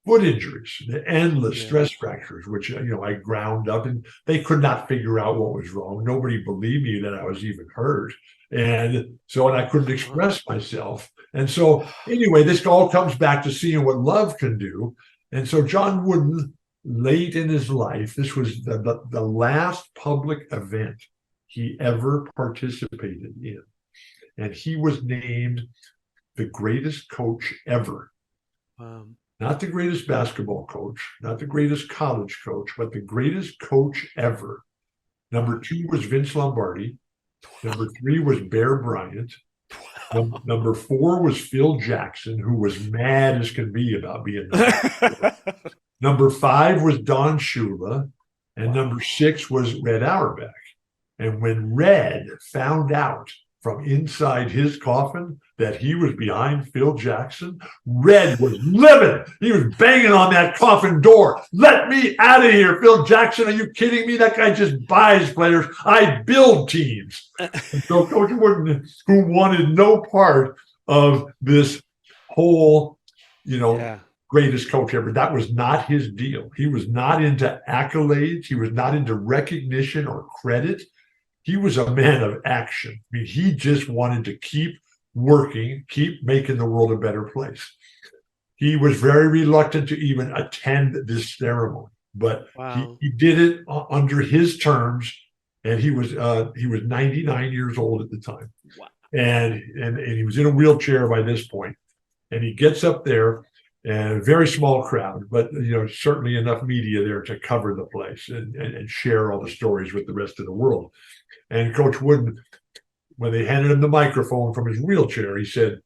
foot injuries, the endless stress fractures, which I ground up, and they could not figure out what was wrong. Nobody believed me that I was even hurt. And I couldn't express myself. And so anyway, this all comes back to seeing what love can do. And so John Wooden, late in his life, this was the last public event he ever participated in. And he was named the greatest coach ever. Not the greatest basketball coach, not the greatest college coach, but the greatest coach ever. Number 2 was Vince Lombardi. Number 3 was Bear Bryant. Number 4 was Phil Jackson, who was mad as can be about being Number 5 was Don Shula. And number 6 was Red Auerbach. And when Red found out from inside his coffin that he was behind Phil Jackson, Red was livid. He was banging on that coffin door. Let me out of here, Phil Jackson. Are you kidding me? That guy just buys players. I build teams. And so Coach Wooden, who wanted no part of this whole, greatest coach ever, that was not his deal. He was not into accolades. He was not into recognition or credit. He was a man of action. I mean, he just wanted to keep working, keep making the world a better place. He was very reluctant to even attend this ceremony, but he did it under his terms, and he was 99 years old at the time. Wow. And he was in a wheelchair by this point, and he gets up there, and a very small crowd, but certainly enough media there to cover the place and share all the stories with the rest of the world. And Coach Wooden, when they handed him the microphone from his wheelchair, he said,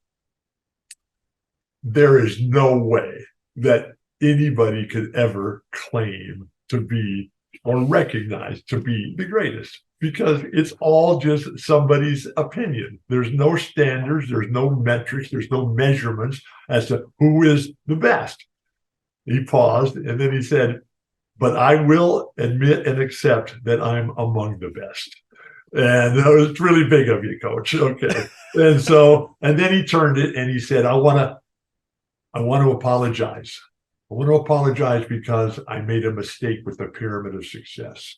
there is no way that anybody could ever claim to be or recognize to be the greatest, because it's all just somebody's opinion. There's no standards, there's no metrics, there's no measurements as to who is the best. He paused, and then he said, but I will admit and accept that I'm among the best. And it's really big of you, Coach. Okay. And then he turned it and he said, I want to apologize. I want to apologize because I made a mistake with the pyramid of success.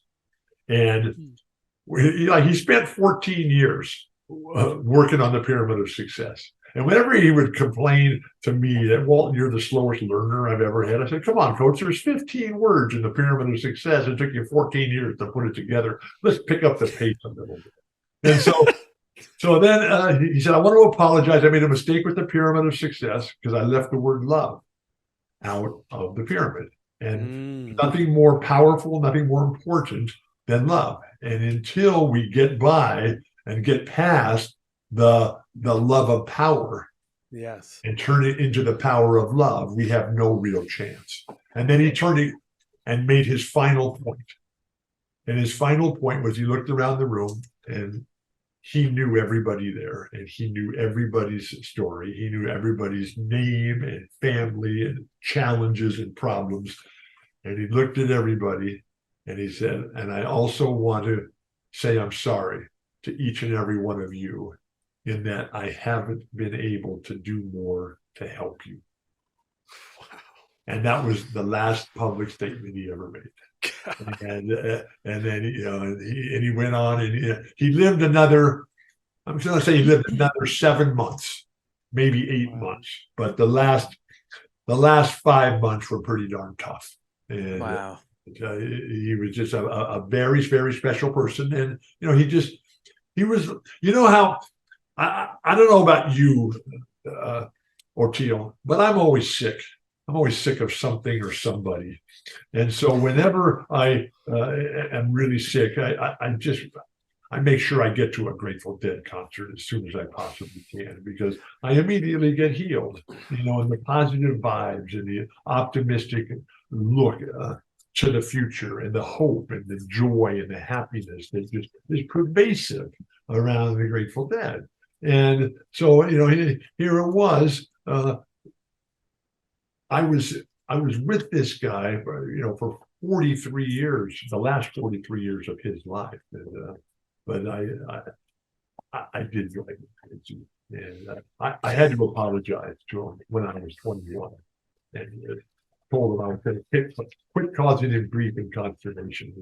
And he spent 14 years working on the pyramid of success. And whenever he would complain to me that, Walton, you're the slowest learner I've ever had, I said, come on, Coach, there's 15 words in the pyramid of success. It took you 14 years to put it together. Let's pick up the pace a little bit. And so then he said, I want to apologize. I made a mistake with the pyramid of success because I left the word love out of the pyramid. And nothing more powerful, nothing more important than love. And until we get by and get past the love of power, yes, and turn it into the power of love, we have no real chance. And then he turned it and made his final point. And his final point was, he looked around the room and he knew everybody there, and he knew everybody's story. He knew everybody's name and family and challenges and problems. And he looked at everybody and he said, and I also want to say I'm sorry to each and every one of you in that I haven't been able to do more to help you. Wow. And that was the last public statement he ever made. And then he went on, and he lived another. I'm just going to say he lived another 7 months, maybe 8 months. But the last 5 months were pretty darn tough. And Wow. he was just a very, very special person. And he was. How I don't know about you, Orteil, but I'm always sick. I'm always sick of something or somebody. And so whenever I am really sick, I make sure I get to a Grateful Dead concert as soon as I possibly can, because I immediately get healed, and the positive vibes and the optimistic look to the future, and the hope and the joy and the happiness that just is pervasive around the Grateful Dead. And so, here it was. I was with this guy, for 43 years, the last 43 years of his life. And, but I did drive him crazy. And I had to apologize to him when I was 21. And told him I was going to quit causing him grief and consternation.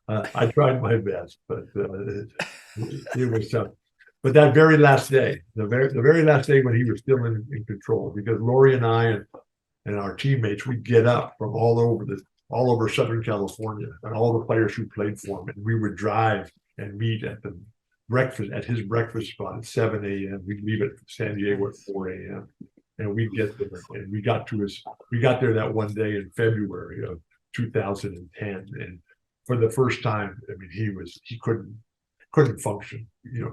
And I tried my best, but it was tough. But that very last day, the very last day when he was still in control, because Lori and I and our teammates, we'd get up from all over Southern California, and all the players who played for him, and we would drive and meet at his breakfast spot at 7 a.m. We'd leave at San Diego at 4 a.m. and we'd get there. And we got there that one day in February of 2010, and for the first time, I mean, he couldn't function,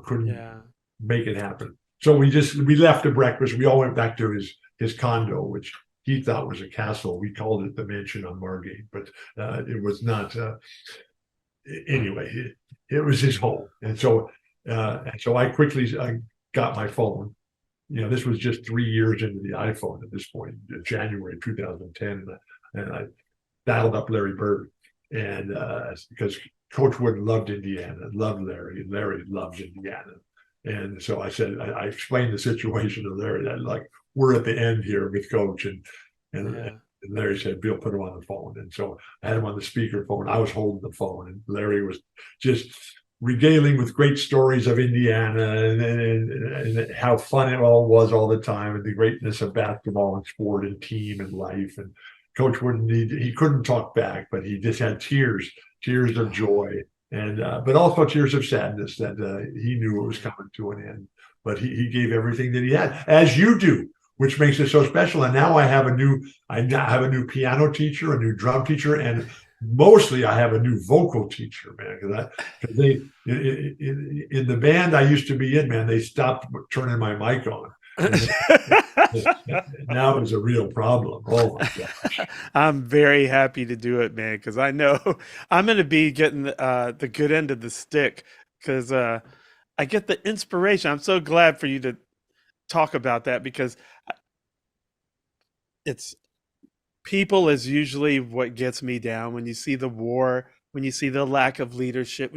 couldn't make it happen. So we left the breakfast. We all went back to his condo, which he thought was a castle. We called it the mansion on Margate, but it was not. Anyway, it was his home, and so I quickly got my phone. This was just 3 years into the iPhone at this point, January 2010, and I dialed up Larry Bird, and because Coach Wood loved Indiana, loved Larry, and Larry loves Indiana. And so I said, I explained the situation to Larry, that like, we're at the end here with Coach, and Larry said, Bill, put him on the phone. And so I had him on the speakerphone. I was holding the phone, and Larry was just regaling with great stories of Indiana and how fun it all was all the time, and the greatness of basketball and sport and team and life. And Coach he couldn't talk back, but he just had tears of joy, and but also tears of sadness that he knew it was coming to an end. But he gave everything that he had, as you do, which makes it so special. And now I have a new piano teacher, a new drum teacher, and mostly I have a new vocal teacher, man. Because they in the band I used to be in, man, they stopped turning my mic on. Now it's a real problem. Oh my gosh! I'm very happy to do it, man, because I know I'm going to be getting the good end of the stick, because I get the inspiration. I'm so glad for you to talk about that, because it's people is usually what gets me down. When you see the war, when you see the lack of leadership,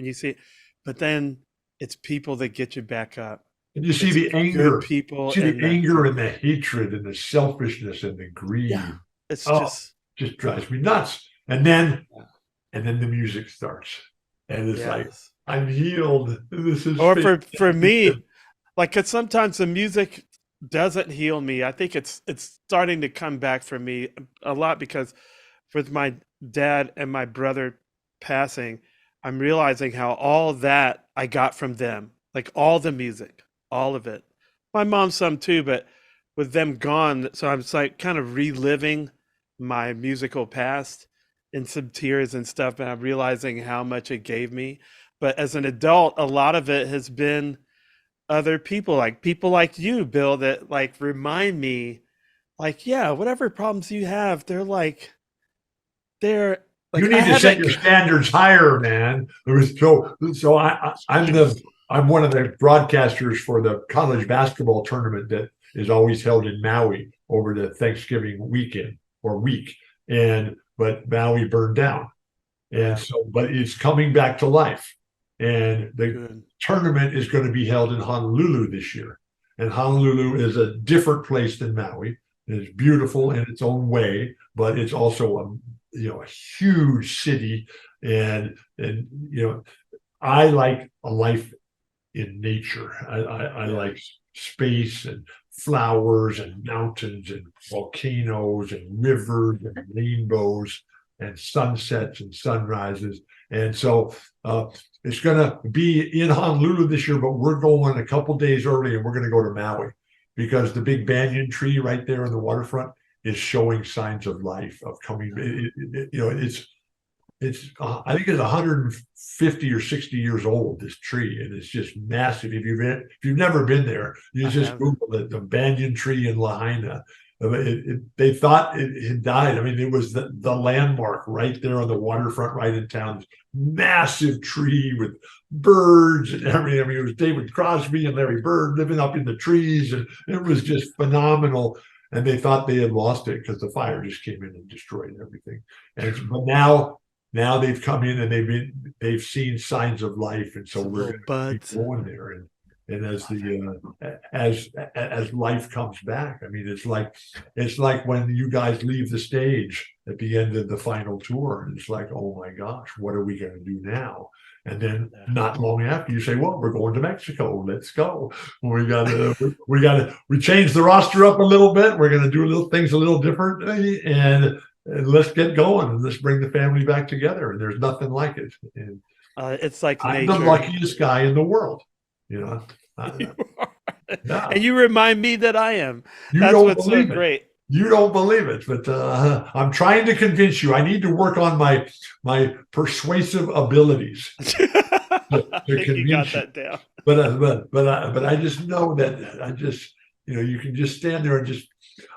but then it's people that get you back up. And you see the anger, and the hatred and the selfishness and the greed. Yeah, it's just drives me nuts. And then the music starts, and it's like, I'm healed. This is for me, like, 'cause sometimes the music doesn't heal me. I think it's starting to come back for me a lot, because with my dad and my brother passing, I'm realizing how all that I got from them, like all the music, all of it. My mom some too, but with them gone, so I'm like kind of reliving my musical past in some tears and stuff, and I'm realizing how much it gave me. But as an adult, a lot of it has been other people like you, Bill, that like remind me, like, yeah, whatever problems you have, they're like you need to set your standards higher, man. I'm one of the broadcasters for the college basketball tournament that is always held in Maui over the Thanksgiving weekend or week. But Maui burned down. And so, but it's coming back to life. And the tournament is going to be held in Honolulu this year. And Honolulu is a different place than Maui. It's beautiful in its own way, but it's also a huge city, and I like a life in nature. I like space and flowers and mountains and volcanoes and rivers and rainbows and sunsets and sunrises. And so it's going to be in Honolulu this year, but we're going a couple days early, and we're going to go to Maui because the big banyan tree right there on the waterfront is showing signs of life, of coming. It's I think it's 150 or 60 years old, this tree, and it's just massive. If you've never been there, you just Google it, the banyan tree in Lahaina. They thought it had died. I mean, it was the landmark right there on the waterfront, right in town. This massive tree with birds and everything. I mean, it was David Crosby and Larry Bird living up in the trees, and it was just phenomenal. And they thought they had lost it because the fire just came in and destroyed everything. But now they've come in and they've seen signs of life, and so we're going to be going there. And as life comes back, I mean, it's like when you guys leave the stage at the end of the final tour, and it's like, oh my gosh, what are we going to do now? And then not long after, you say, well, we're going to Mexico. Let's go. We changed the roster up a little bit. We're going to do things a little differently, and let's get going, and let's bring the family back together. And there's nothing like it. And it's like I'm nature. the luckiest guy in the world, You are. And you remind me that I am. That's what's so great. You don't believe it, but I'm trying to convince you. I need to work on my persuasive abilities. I think you got that down. But I just know that you can just stand there and just.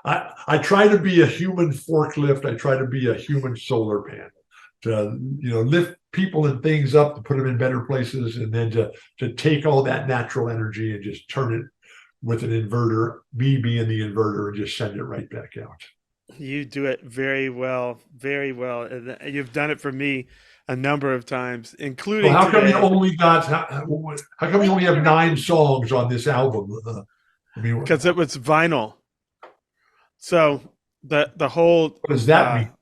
I try to be a human forklift. I try to be a human solar panel to lift people and things up, to put them in better places, and then to take all that natural energy and just turn it with an inverter, me being the inverter, and just send it right back out. You do it very well, and you've done it for me a number of times, including. Well, how come you only have 9 songs on this album? Because it was vinyl. So the whole. What does that mean?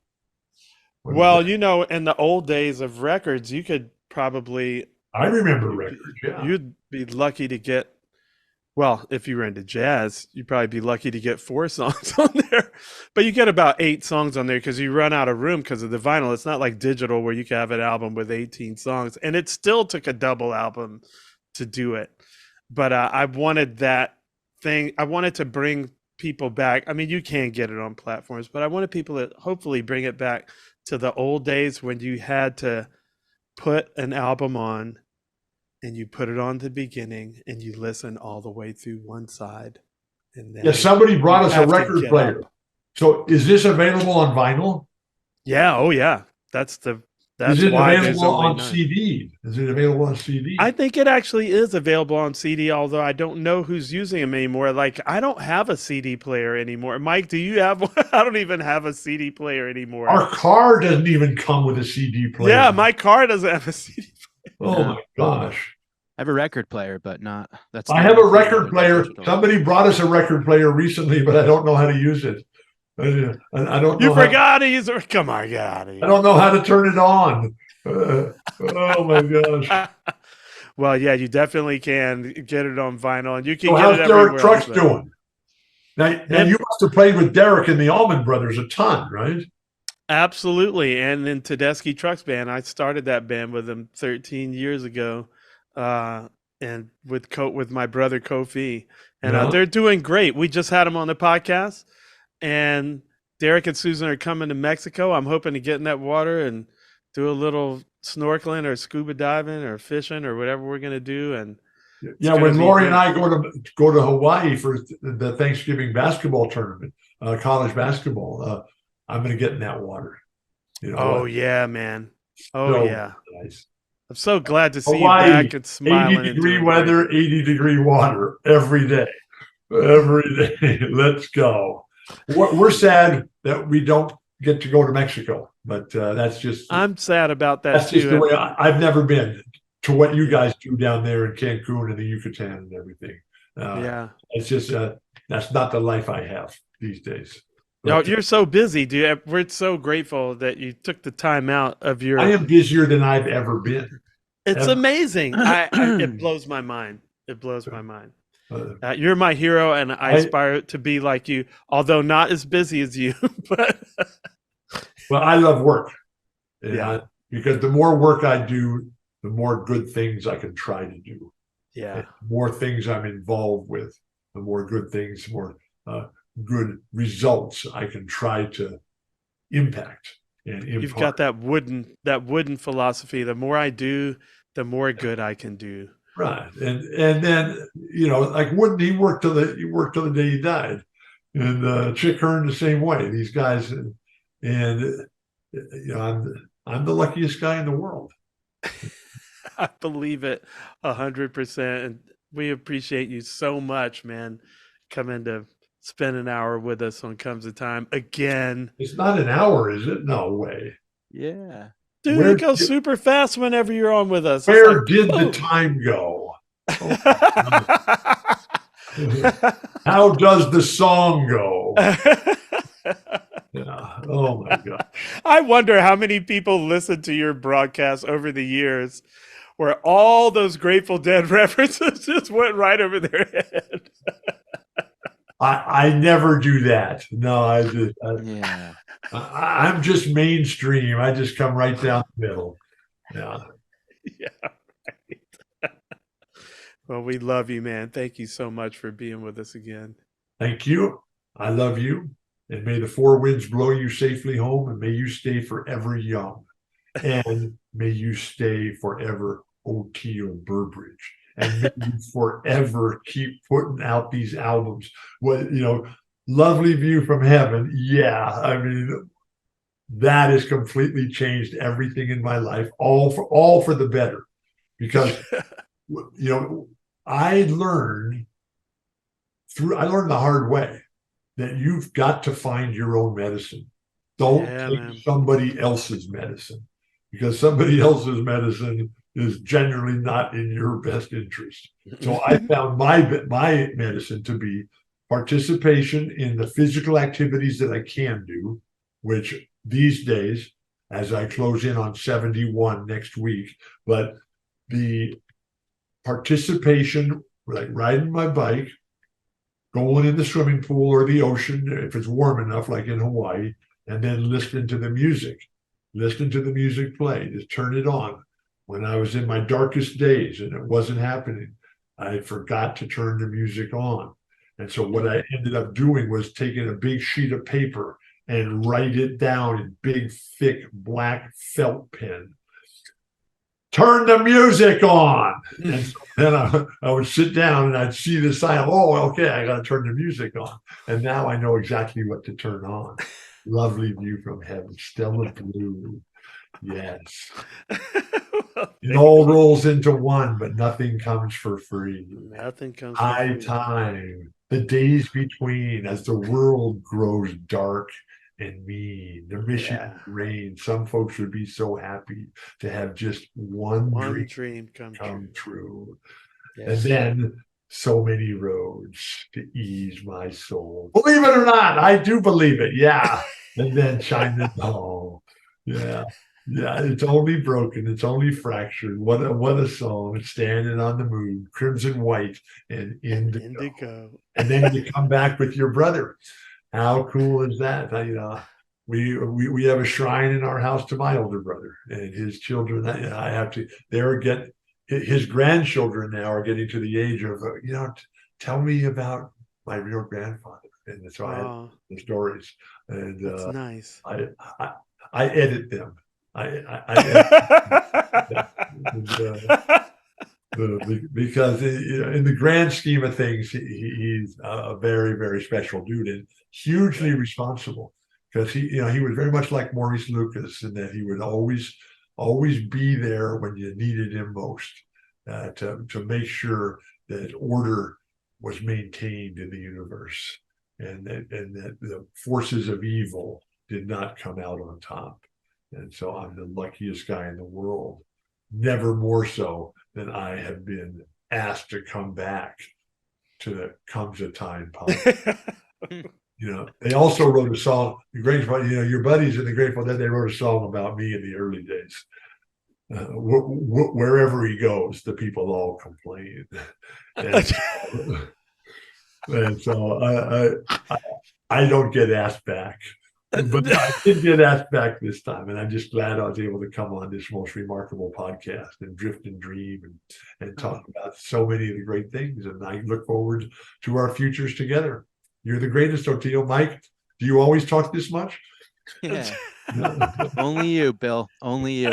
Well, in the old days of records, you could probably. I remember records. Yeah. You'd be lucky to get. Well, if you were into jazz, you'd probably be lucky to get 4 songs on there. But you get about 8 songs on there because you run out of room because of the vinyl. It's not like digital where you can have an album with 18 songs. And it still took a double album to do it. But I wanted that thing. I wanted to bring people back. I mean, you can get it on platforms, but I wanted people to hopefully bring it back to the old days when you had to put an album on. And you put it on the beginning, and you listen all the way through one side, and then somebody brought us a record player. So, is this available on vinyl? Yeah. Oh, yeah. That's is it available on CD? Is it available on CD? I think it actually is available on CD, although I don't know who's using them anymore. Like, I don't have a CD player anymore. Mike, do you have one? I don't even have a CD player anymore. Our car doesn't even come with a CD player. Yeah, my car doesn't have a CD player. Oh my gosh. I have a record player, but not. I have a record player. Somebody brought us a record player recently, but I don't know how to use it. I don't. You forgot to use it. Come on, get out of here. I don't know how to turn it on. Oh my gosh. Well, yeah, you definitely can get it on vinyl, and you can. So get how's Derek Trucks doing? Now you must have played with Derek and the Allman Brothers a ton, right? Absolutely, and in Tedeschi Trucks Band, I started that band with him 13 years ago. And with my brother Kofi, and they're doing great. We just had them on the podcast, and Derek and Susan are coming to Mexico. I'm hoping to get in that water and do a little snorkeling or scuba diving or fishing or whatever we're gonna do. And when Lori and I go to Hawaii for the Thanksgiving basketball tournament, college basketball, I'm gonna get in that water. Yeah, man. Yeah. Nice. I'm so glad to see Hawaii, you back and smiling. 80-degree weather, 80-degree water every day. Every day. Let's go. We're sad that we don't get to go to Mexico, but that's just. I'm sad about that that's too. Just the way I've never been to what you guys do down there in Cancun and the Yucatan and everything. It's just that's not the life I have. these days. No, But you're so busy, dude. We're so grateful that you took the time out of your. I am busier than I've ever been. It's Ever. amazing. It blows my mind. It blows my mind. Uh, You're my hero, and I aspire to be like you, although not as busy as you. But well, I love work. And Yeah. because the more work I do, the more good things I can try to do. yeah, The more things I'm involved with, the more good things, more good results I can try to impact and impart. you've got that wooden philosophy. The more I do, the more good I can do. Right, and then like Wooden, he worked till the day he died, and Chick Hearn the same way. These guys, and I'm the luckiest guy in the world. I believe it 100%. And we appreciate you so much, man. Coming to spend an hour with us on Comes a Time again. It's not an hour, is it? No way. Yeah. Dude, Where it goes did- super fast whenever you're on with us. It's Where like, did the boom. time go? How does the song go? Yeah. Oh my God. I wonder how many people listen to your broadcast over the years where all those Grateful Dead references just went right over their head. I never do that. No, Yeah. I'm just mainstream. I just come right down the middle. Yeah. Yeah. Right. Well, we love you, man. Thank you so much for being with us again. Thank you. I love you. And may the four winds blow you safely home, and may you stay forever young. And may you stay forever O'Teal Burbridge. And may you forever keep putting out these albums. Well, Lovely View from Heaven. Yeah. I mean, that has completely changed everything in my life, all for the better. Because I learned the hard way that you've got to find your own medicine. Don't take somebody else's medicine, because somebody else's medicine is generally not in your best interest. So I found my medicine to be participation in the physical activities that I can do, which these days, as I close in on 71 next week, but the participation, like riding my bike, going in the swimming pool or the ocean, if it's warm enough, like in Hawaii, and then listening to the music play, just turn it on. When I was in my darkest days and it wasn't happening, I forgot to turn the music on. And so what I ended up doing was taking a big sheet of paper and write it down in big, thick, black felt pen. Turn the music on. And so then I would sit down and I'd see the sign. Oh, okay, I got to turn the music on. And now I know exactly what to turn on. Lovely View from Heaven, Stella Blue. Yes. It all rolls into one, but nothing comes for free. Nothing comes High for free. time, the days between, as the world grows dark and mean, the mission reign. Some folks would be so happy to have just one dream come true. Yes. And then so many roads to ease my soul. Believe it or not, I do believe it. Yeah. And then shine the home. Yeah. Yeah, it's only broken. It's only fractured. What a song. It's standing on the moon, crimson white and indigo. And then you come back with your brother. How cool is that? We have a shrine in our house to my older brother and his children. His grandchildren now are getting to the age of, tell me about my real grandfather. And so I have the stories. And that's nice. I edit them. Because in the grand scheme of things, he's a very, very special dude and hugely responsible, because he was very much like Maurice Lucas in that he would always be there when you needed him most, to make sure that order was maintained in the universe and that the forces of evil did not come out on top. And so I'm the luckiest guy in the world, never more so than I have been asked to come back to the Comes a Time podcast. They also wrote a song. The Grateful, your buddies in the Grateful Dead, they wrote a song about me in the early days. Wherever he goes, the people all complain, and so I don't get asked back, but I did get asked back this time, and I'm just glad I was able to come on this most remarkable podcast and drift and dream and talk about so many of the great things. And I look forward to our futures together. You're the greatest, Oteil. Mike, do you always talk this much? Yeah. Only you, Bill. Only you.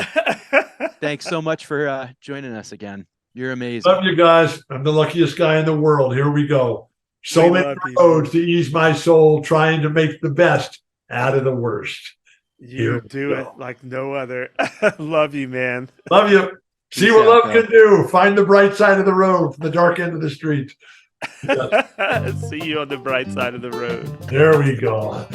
Thanks so much for joining us again. You're amazing. Love you guys. I'm the luckiest guy in the world. Here we go. So many roads to ease my soul, trying to make the best out of the worst. You do it like no other. Love you, man. Love you. See what love can do. Find the bright side of the road from the dark end of the street. See you on the bright side of the road. There we go.